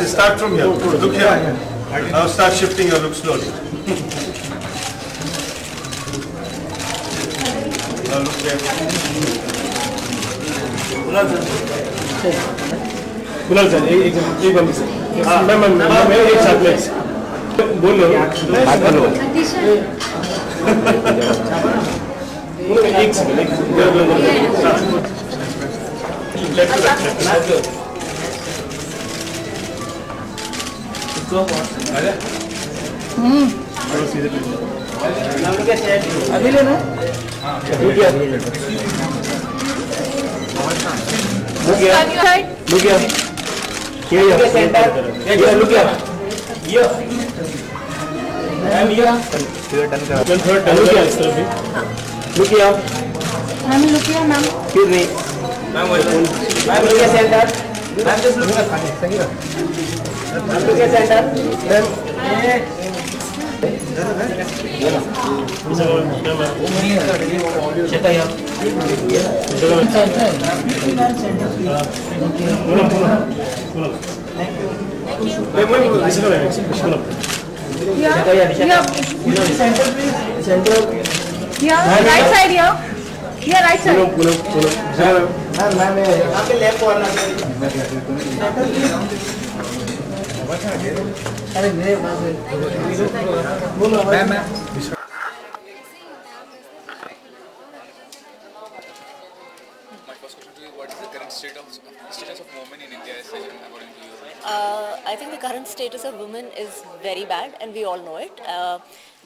Start from here. Look here. Now start shifting your look slowly. Now look there. Kunal sir एक बंद से मैं एक साथ में बोल लो हाथ बोलो एक सेकंड अभी लेना Look here. Look here. Here. Look here. Here. And here. Then third. Look here. Look here. Ma'am, look here, ma'am. Here नहीं. Ma'am look here center. Ma'am just look here. Ma'am look here center. Then. Check here. Right side here. Here, right side. Status of women in India is according to you? I think the current status of women is very bad, and we all know it.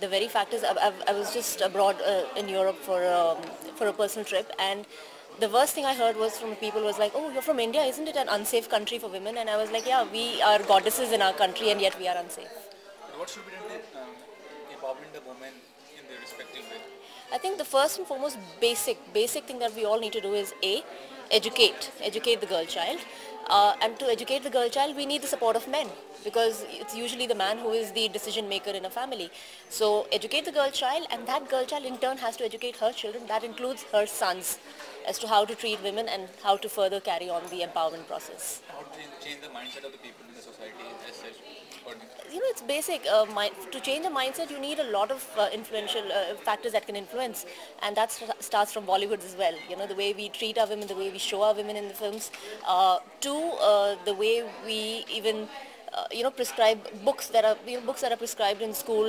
The very fact is, I was just abroad in Europe for a personal trip, and the worst thing I heard was from people was like, "Oh, you're from India, isn't it an unsafe country for women?" And I was like, "Yeah, we are goddesses in our country, and yet we are unsafe." But what should be done to empower the women in their respective way? I think the first and foremost basic thing that we all need to do is educate the girl child, and to educate the girl child we need the support of men, because it's usually the man who is the decision maker in a family. So educate the girl child, and that girl child in turn has to educate her children. That includes her sons, as to how to treat women and how to further carry on the empowerment process. How to change the mindset of the people in the society as such? You know, it's basic. To change the mindset, you need a lot of influential factors that can influence, and that starts from Bollywood as well. You know, the way we treat our women, the way we show our women in the films, to the way we even prescribe books that are prescribed in school.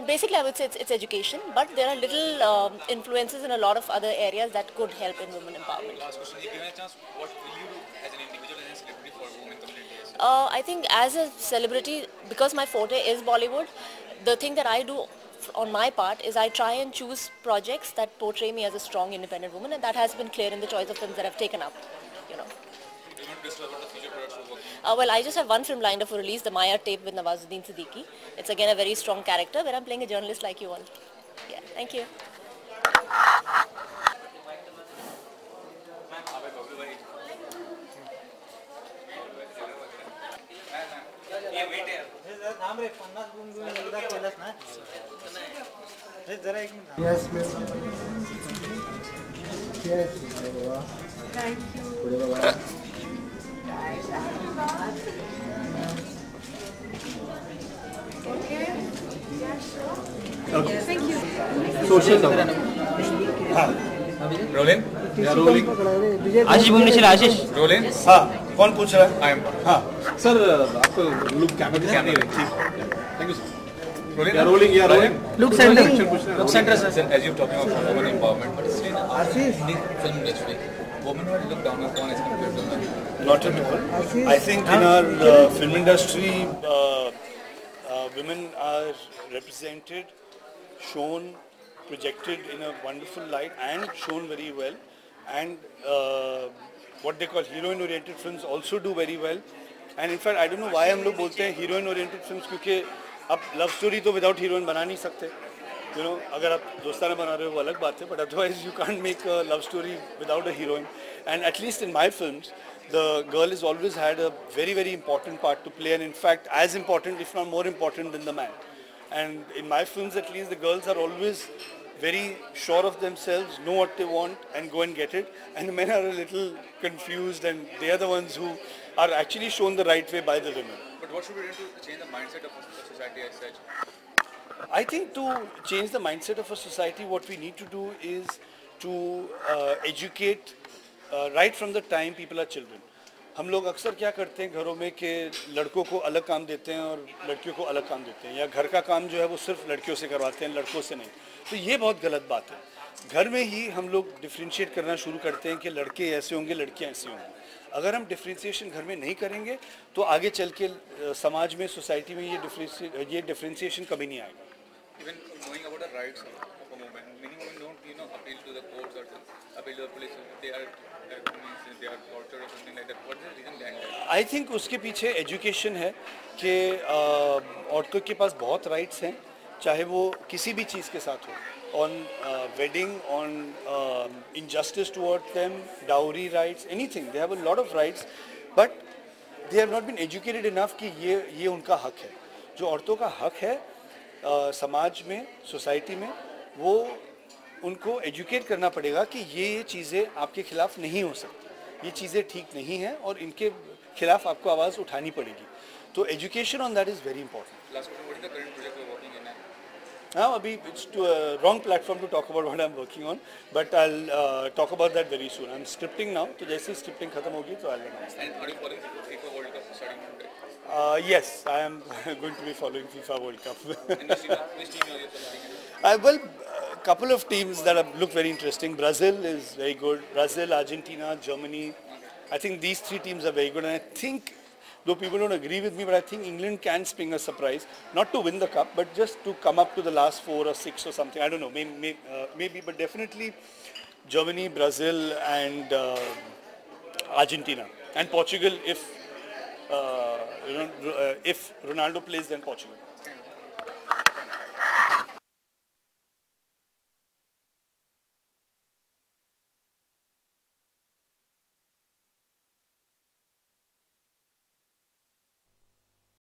Basically, I would say it's education, but there are little influences in a lot of other areas that could help in women empowerment. Last question, if given a chance, what will you do as an individual and a celebrity for women community? I think as a celebrity, because my forte is Bollywood, the thing that I do on my part is I try and choose projects that portray me as a strong, independent woman, and that has been clear in the choice of films that I've taken up. You know. Do you want to discuss about the future products we're working on? Well, I just have one film lined up for release, The Maya Tape with Nawazuddin Siddiqui. It's again a very strong character where I'm playing a journalist like you all. Yeah, thank you. Yes, ma'am. Yes. Thank you. Thank you. Rolling? Yeah, rolling. Ashish Bhubaneswar Ashish Rolling? हाँ, कौन पूछ रहा है? I am. हाँ, sir आपको look camera thank you sir Rolling? या rolling या rolling. Look centre Look center, sir. As you're talking about women empowerment, but still in the film industry, women are looked down upon as compared to men. Not at all. I think in our film industry, women are represented, shown, projected in a wonderful light and shown very well. And what they call heroine-oriented films also do very well. And in fact, I don't know why हम लोग बोलते हैं heroine-oriented films क्योंकि अब love story तो without heroine बना नहीं सकते. You know, अगर आप दोस्ताना बना रहे हो वो अलग बात है, but otherwise you can't make a love story without a heroine. And at least in my films, the girl has always had a very, very important part to play, and in fact, as important, if not more important than the man. And in my films, at least, the girls are always very sure of themselves, know what they want, and go and get it. And the men are a little confused, and they are the ones who are actually shown the right way by the women. But what should we do to change the mindset of the society as such? I think to change the mindset of a society, what we need to do is to educate right from the time people are children. हम लोग अक्सर क्या करते हैं घरों में कि लड़कों को अलग काम देते हैं और लड़कियों को अलग काम देते हैं, या घर का काम जो है वो सिर्फ लड़कियों से करवाते हैं, लड़कों से नहीं. तो ये बहुत गलत बात है. घर में ही हम लोग डिफ्रेंशिएट करना शुरू करते हैं कि लड़के ऐसे होंगे, लड़कियां ऐसी होंगी. अगर हम डिफ्रेंशिएशन घर में नहीं करेंगे तो आगे चल के समाज में, सोसाइटी में ये डिफ्रेंशिएशन कभी नहीं आएगा. Even knowing about the rights of a woman, many women don't, appeal to the courts or appeal to the police. They are tortured or something like that. What is the reason behind that? I think उसके पीछे education है कि औरतों के पास बहुत rights हैं, चाहे वो किसी भी चीज़ के साथ हो. On wedding, on injustice towards them, dowry rights, anything. They have a lot of rights, but they have not been educated enough कि ये उनका हक है. जो औरतों का हक है समाज में, सोसाइटी में, वो उनको एजुकेट करना पड़ेगा कि ये चीज़ें आपके खिलाफ नहीं हो सकती, ये चीज़ें ठीक नहीं हैं और इनके खिलाफ आपको आवाज़ उठानी पड़ेगी. तो education on that is very important. Last question, what is the current project you're working in? हाँ, अभी it's to a wrong platform to talk about what I'm working on, but I'll talk about that very soon. I'm scripting now, तो जैसे ही scripting खत्म होगी तो I'll announce. And are you following FIFA World Cup starting today? Yes, I am going to be following FIFA World Cup. And which team are you supporting? Well, a couple of teams that look very interesting. Brazil is very good. Brazil, Argentina, Germany. I think these three teams are very good, and I think, though people don't agree with me, but I think England can spring a surprise, not to win the cup, but just to come up to the last 4 or 6 or something. I don't know, maybe, but definitely Germany, Brazil, and Argentina, and Portugal. If Ronaldo plays, then Portugal.